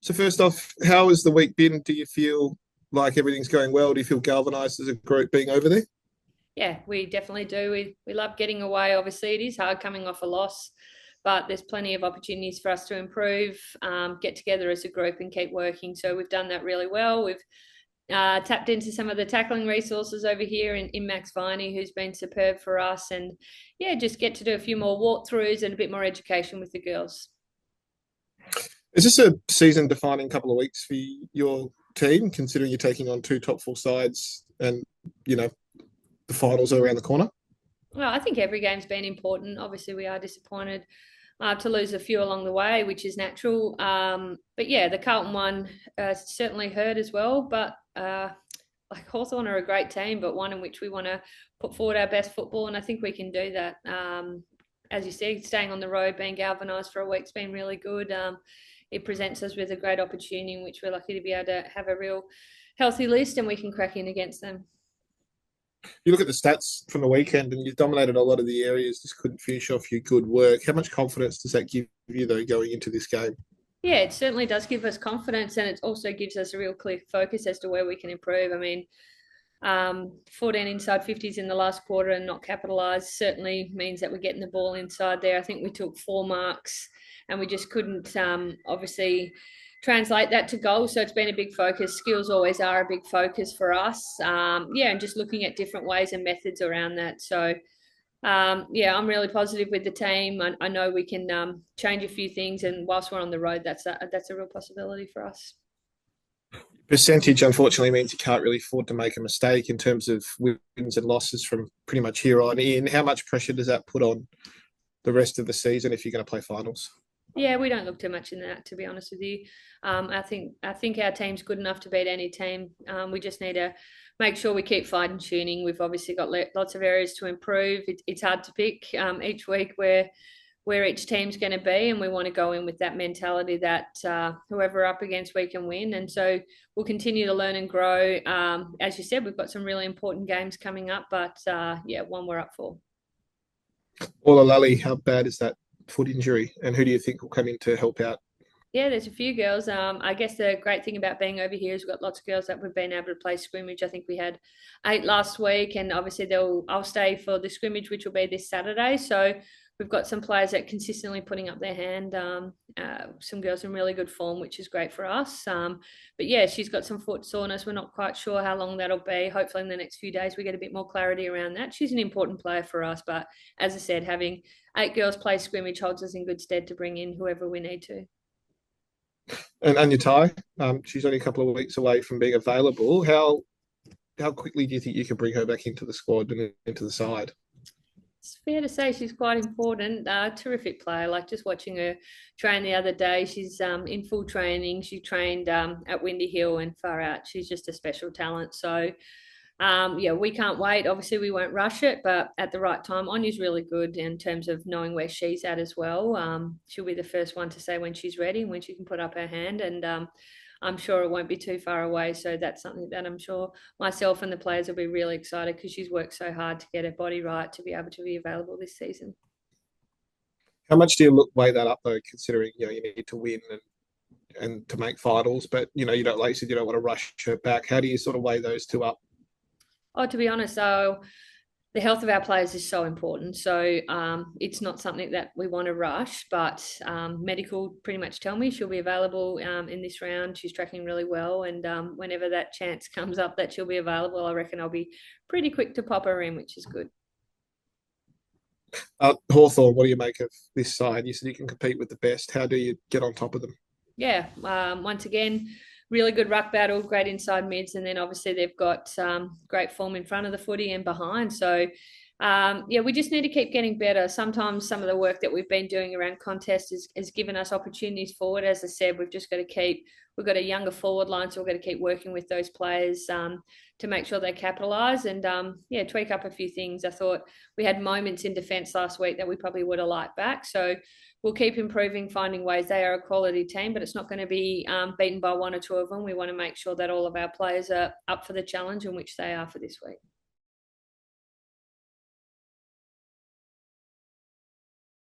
So first off, how has the week been? Do you feel like everything's going well? Do you feel galvanised as a group being over there? Yeah, we definitely do. We love getting away. Obviously, it is hard coming off a loss, but there's plenty of opportunities for us to improve, get together as a group, and keep working. So we've done that really well. We've tapped into some of the tackling resources over here in Max Viney, who's been superb for us, and yeah, just get to do a few more walkthroughs and a bit more education with the girls. Is this a season-defining couple of weeks for your team, considering you're taking on two top four sides and, you know, the finals are around the corner? Well, I think every game's been important. Obviously, we are disappointed to lose a few along the way, which is natural. But yeah, the Carlton one certainly hurt as well. But like Hawthorn are a great team, but one in which we want to put forward our best football, and I think we can do that. As you said, staying on the road, being galvanised for a week's been really good. It presents us with a great opportunity in which we're lucky to be able to have a real healthy list and we can crack in against them. You look at the stats from the weekend and you've dominated a lot of the areas, just couldn't finish off your good work. How much confidence does that give you, though, going into this game? Yeah, it certainly does give us confidence, and it also gives us a real clear focus as to where we can improve. I mean, 14 inside 50s in the last quarter and not capitalised certainly means that we're getting the ball inside there. I think we took 4 marks and we just couldn't obviously translate that to goals. So it's been a big focus. Skills always are a big focus for us. Yeah, and just looking at different ways and methods around that. So yeah, I'm really positive with the team. I know we can change a few things, and whilst we're on the road, that's a real possibility for us. Percentage, unfortunately, means you can't really afford to make a mistake in terms of wins and losses from pretty much here on in. How much pressure does that put on the rest of the season if you're going to play finals? Yeah, we don't look too much in that, to be honest with you. I think our team's good enough to beat any team. We just need to make sure we keep fine tuning. We've obviously got lots of areas to improve. It's hard to pick each week where each team's going to be, and we want to go in with that mentality that whoever we're up against, we can win. And so we'll continue to learn and grow. As you said, we've got some really important games coming up, but yeah, one we're up for. Lally, how bad is that foot injury, and who do you think will come in to help out? Yeah, there's a few girls. I guess the great thing about being over here is we've got lots of girls that we've been able to play scrimmage. I think we had 8 last week, and obviously I'll stay for the scrimmage, which will be this Saturday. So we've got some players that consistently putting up their hand. Some girls in really good form, which is great for us. But yeah, she's got some foot soreness. We're not quite sure how long that'll be. Hopefully, in the next few days, we get a bit more clarity around that. She's an important player for us, but as I said, having 8 girls play scrimmage holds us in good stead to bring in whoever we need to. And Anya Tai, she's only a couple of weeks away from being available. How quickly do you think you can bring her back into the squad and into the side? It's fair to say she's quite important. Terrific player. Like just watching her train the other day, she's in full training. She trained at Windy Hill and far out. She's just a special talent. So yeah, we can't wait. Obviously, we won't rush it, but at the right time, Anya's really good in terms of knowing where she's at as well. She'll be the first one to say when she's ready and when she can put up her hand, and I'm sure it won't be too far away. So that's something that I'm sure myself and the players will be really excited because she's worked so hard to get her body right to be able to be available this season. How much do you weigh that up though, considering you need to win and to make finals, but you don't, like you said, you don't want to rush her back. How do you sort of weigh those two up? Oh, to be honest, though, the health of our players is so important. So it's not something that we want to rush, but medical pretty much tell me she'll be available in this round. She's tracking really well. And whenever that chance comes up that she'll be available, I reckon I'll be pretty quick to pop her in, which is good. Hawthorn, what do you make of this side? You said you can compete with the best. How do you get on top of them? Yeah, once again, really good ruck battle, great inside mids, and then obviously they've got great form in front of the footy and behind. So yeah, we just need to keep getting better. Sometimes some of the work that we've been doing around contests has given us opportunities forward. As I said, we've got a younger forward line, so we've got to keep working with those players to make sure they capitalise and yeah, tweak up a few things. I thought we had moments in defence last week that we probably would have liked back. So we'll keep improving, finding ways. They are a quality team, but it's not going to be beaten by one or two of them. We want to make sure that all of our players are up for the challenge, in which they are for this week.